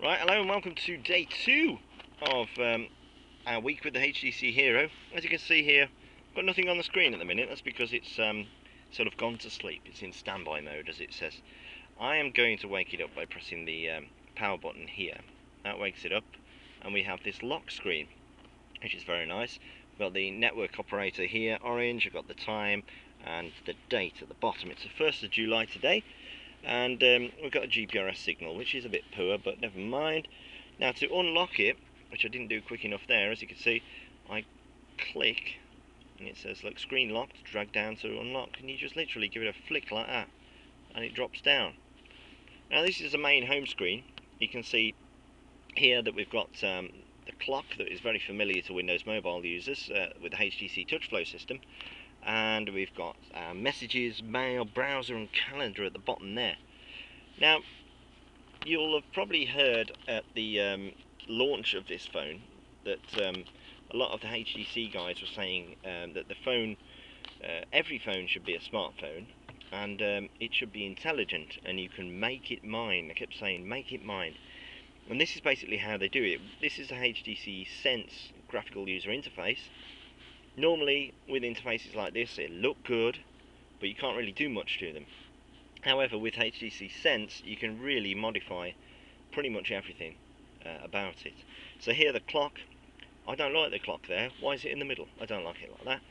Right, hello and welcome to day 2 of our week with the HTC Hero. As you can see here, I've got nothing on the screen at the minute. That's because it's sort of gone to sleep. It's in standby mode, as it says. I am going to wake it up by pressing the power button here. That wakes it up, and we have this lock screen, which is very nice. We've got the network operator here, orange. I've got the time and the date at the bottom. It's the 1st of July today. And we've got a GPRS signal, which is a bit poor, but never mind. Now to unlock it, which I didn't do quick enough there, as you can see, I click and it says look, screen locked, drag down to unlock, and you just literally give it a flick like that and it drops down. Now this is the main home screen. You can see here that we've got the clock that is very familiar to Windows mobile users with the HTC TouchFlow system. And we've got messages, mail, browser and calendar at the bottom there. Now, you'll have probably heard at the launch of this phone that a lot of the HTC guys were saying that the phone, every phone should be a smartphone, and it should be intelligent, and you can make it mine. I kept saying, make it mine. And this is basically how they do it. This is the HTC Sense graphical user interface. Normally, with interfaces like this, it look good, but you can't really do much to them. However, with HTC Sense, you can really modify pretty much everything about it. So here, the clock. I don't like the clock there. Why is it in the middle? I don't like it like that.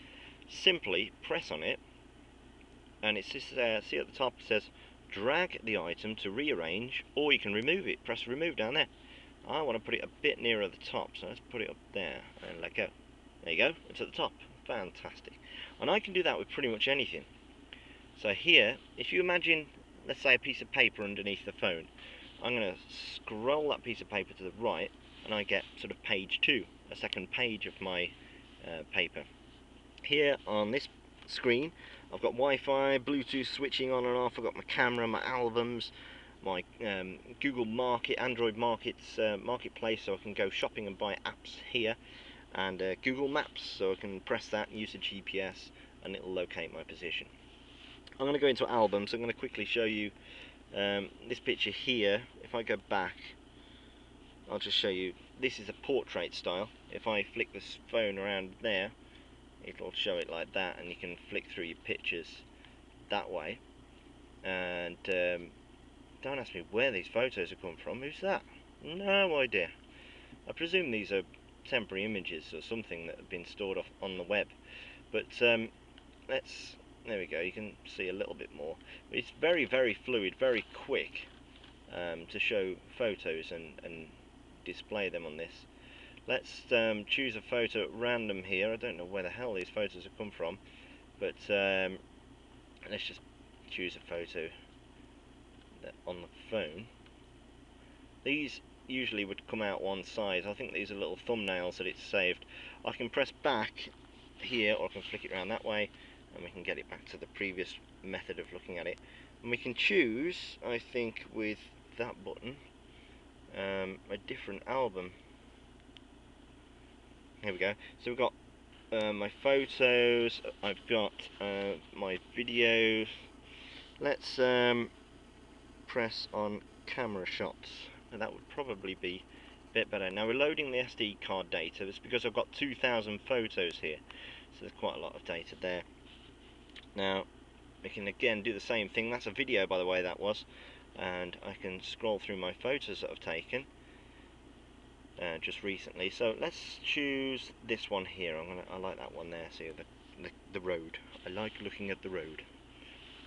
Simply press on it, and it's just see at the top it says drag the item to rearrange, or you can remove it. Press remove down there. I want to put it a bit nearer the top, so let's put it up there and let go. There you go, it's at the top. Fantastic. And I can do that with pretty much anything. So here, if you imagine, let's say, a piece of paper underneath the phone, I'm going to scroll that piece of paper to the right, and I get sort of page 2, a second page of my paper. Here on this screen, I've got Wi-Fi, Bluetooth switching on and off, I've got my camera, my albums, my Google Market, Android Markets, Marketplace, so I can go shopping and buy apps here. And Google Maps, so I can press that and use the GPS and it'll locate my position. I'm going to go into albums. I'm going to quickly show you this picture here. If I go back, I'll just show you. This is a portrait style. If I flick this phone around there, it'll show it like that, and you can flick through your pictures that way. And don't ask me where these photos have come from. Who's that? No idea. I presume these are temporary images or something that have been stored off on the web, but there we go, you can see a little bit more. It's very fluid, very quick to show photos and display them on this. Let's choose a photo at random here. I don't know where the hell these photos have come from, but let's just choose a photo on the phone. These usually would come out one side. I think these are little thumbnails that it's saved. I can press back here, or I can flick it around that way, and we can get it back to the previous method of looking at it. And we can choose, I think, with that button, a different album. Here we go. So we've got my photos, I've got my videos. Let's press on camera shots. And that would probably be a bit better. Now we're loading the SD card data. It's because I've got 2,000 photos here, so there's quite a lot of data there. Now we can again do the same thing. That's a video, by the way, that was, and I can scroll through my photos that I've taken just recently. So let's choose this one here. I like that one there. See the road. I like looking at the road.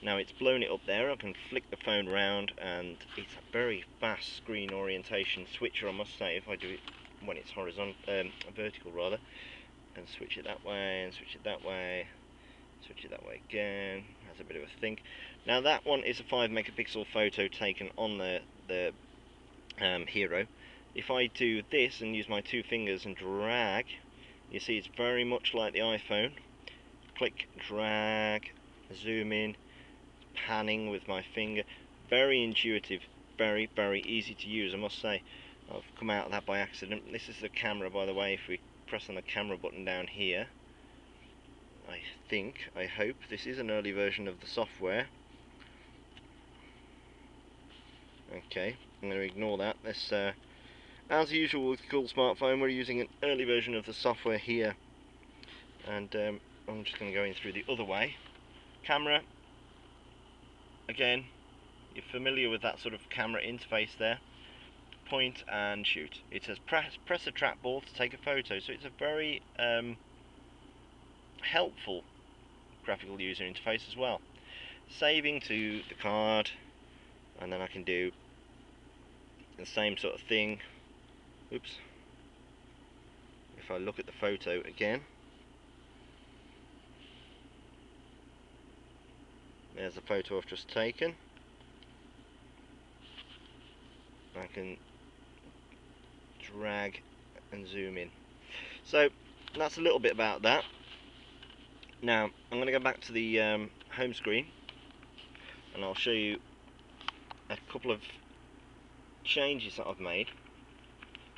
Now it's blown it up there. I can flick the phone around, and it's a very fast screen orientation switcher, I must say. If I do it when it's horizontal, vertical rather, and switch it that way, and switch it that way, switch it that way again. Has a bit of a think. Now that one is a 5 megapixel photo taken on the Hero. If I do this and use my 2 fingers and drag, you see it's very much like the iPhone. Click, drag, zoom in, panning with my finger. Very intuitive, very easy to use, I must say. I've come out of that by accident. This is the camera, by the way. If we press on the camera button down here, I hope this is an early version of the software. Okay, I'm going to ignore that. Let's As usual with Cool Smartphone, we're using an early version of the software here, and I'm just going to go in through the other way. Camera, again, you're familiar with that sort of camera interface there. Point and shoot. It says press a trackball to take a photo, so it's a very helpful graphical user interface as well. Saving to the card, and then I can do the same sort of thing. Oops. If I look at the photo again, there's the photo I've just taken. I can drag and zoom in. So that's a little bit about that. Now I'm going to go back to the home screen, and I'll show you a couple of changes that I've made.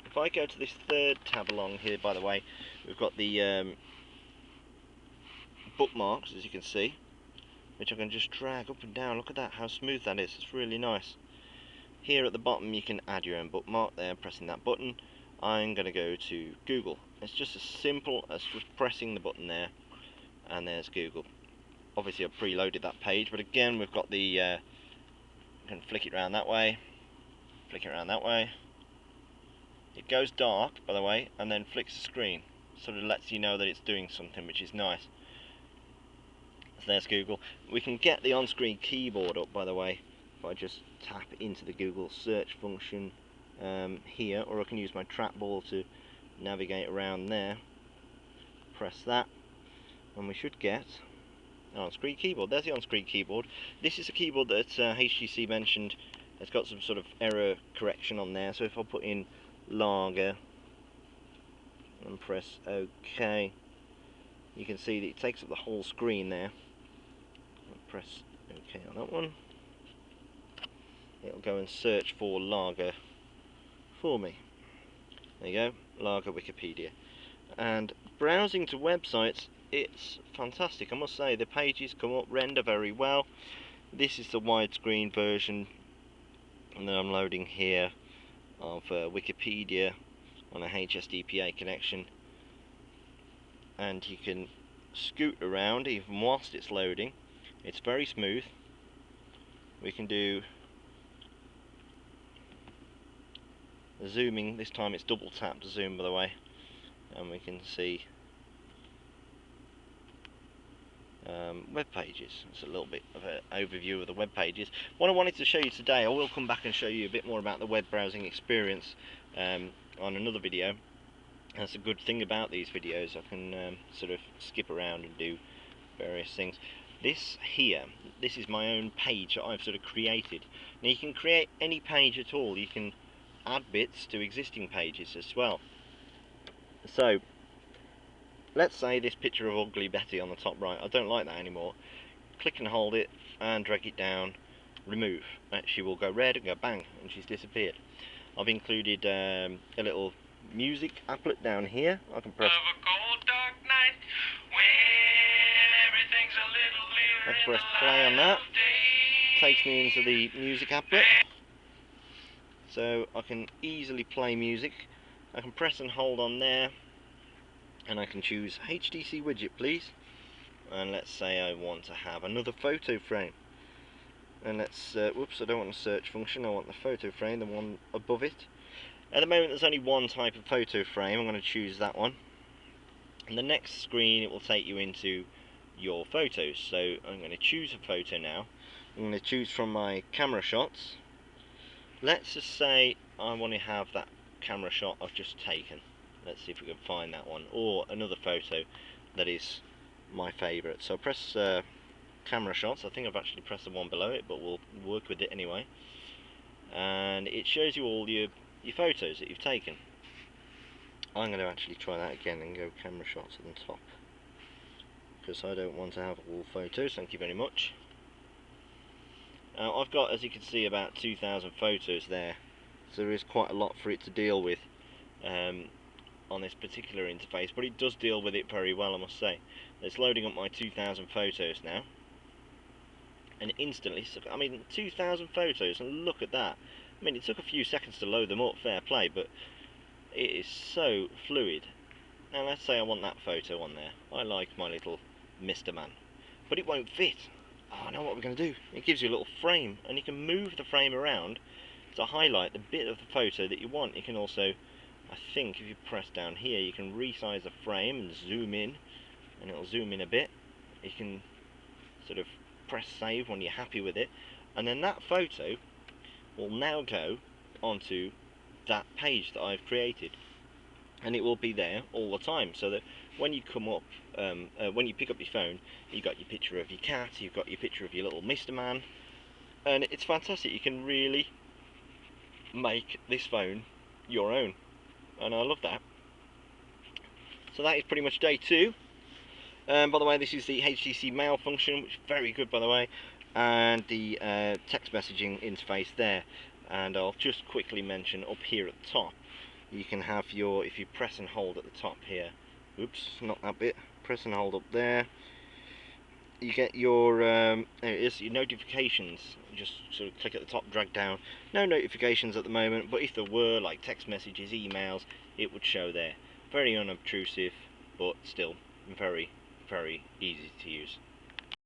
If I go to this third tab along here, by the way, we've got the bookmarks, as you can see, which I can just drag up and down. Look at that, how smooth that is. It's really nice. Here at the bottom you can add your own bookmark there, pressing that button. I'm going to go to Google. It's just as simple as just pressing the button there, and there's Google. Obviously I've preloaded that page, but again we've got the you can flick it around that way, flick it around that way. It goes dark, by the way, and then flicks the screen. Sort of lets you know that it's doing something, which is nice. So there's Google. We can get the on-screen keyboard up, by the way, if I just tap into the Google search function here, or I can use my trackball to navigate around there. Press that, and we should get an on-screen keyboard. There's the on-screen keyboard. This is a keyboard that HTC mentioned. It's got some sort of error correction on there, so if I put in lager and press OK, you can see that it takes up the whole screen there. I'll press OK on that one. It'll go and search for lager for me. There you go, lager Wikipedia. And browsing to websites, it's fantastic. I must say, the pages come up, render very well. This is the widescreen version, and then I'm loading here of Wikipedia on a HSDPA connection, and you can scoot around even whilst it's loading. It's very smooth. We can do zooming. This time it's double tap to zoom, by the way, and we can see web pages. It's a little bit of an overview of the web pages. What I wanted to show you today, I will come back and show you a bit more about the web browsing experience on another video. That's a good thing about these videos. I can sort of skip around and do various things. This here, this is my own page that I've sort of created. Now you can create any page at all. You can add bits to existing pages as well. So let's say this picture of Ugly Betty on the top right, I don't like that anymore. Click and hold it and drag it down, remove. She will go red and go bang, and she's disappeared. I've included a little music applet down here. I can press play on that. Takes me into the music applet. So I can easily play music. I can press and hold on there, and I can choose HTC widget, please. And let's say I want to have another photo frame. And let's, whoops, I don't want the search function, I want the photo frame, the one above it. At the moment there's only one type of photo frame. I'm going to choose that one. And the next screen, it will take you into your photos. So I'm going to choose a photo now. I'm going to choose from my camera shots. Let's just say I want to have that camera shot I've just taken. Let's see if we can find that one, or another photo that is my favourite. So press camera shots. I think I've actually pressed the one below it, but we'll work with it anyway. And it shows you all your photos that you've taken. I'm going to actually try that again and go camera shots at the top, because I don't want to have all photos. Thank you very much. I've got, as you can see, about 2,000 photos there, so there is quite a lot for it to deal with on this particular interface, but it does deal with it very well, I must say. It's loading up my 2,000 photos now, and instantly, so, I mean, 2,000 photos, and look at that. I mean, it took a few seconds to load them up, fair play, but it is so fluid. Now let's say I want that photo on there. I like my little Mr. Man, but it won't fit. Oh, I know what we're going to do. It gives you a little frame, and you can move the frame around to highlight the bit of the photo that you want. You can also, I think if you press down here, you can resize the frame and zoom in, and it'll zoom in a bit. You can sort of press save when you're happy with it, and then that photo will now go onto that page that I've created, and it will be there all the time, so that when you come up, when you pick up your phone, you've got your picture of your cat, you've got your picture of your little Mr. Man, and it's fantastic. You can really make this phone your own, and I love that. So that is pretty much day 2. By the way, this is the HTC Mail function, which is very good, by the way, and the text messaging interface there. And I'll just quickly mention up here at the top, you can have your, if you press and hold at the top here, oops, not that bit, press and hold up there, you get your, there it is, your notifications. You just sort of click at the top, drag down. No notifications at the moment, but if there were, like text messages, emails, it would show there. Very unobtrusive, but still very, very easy to use.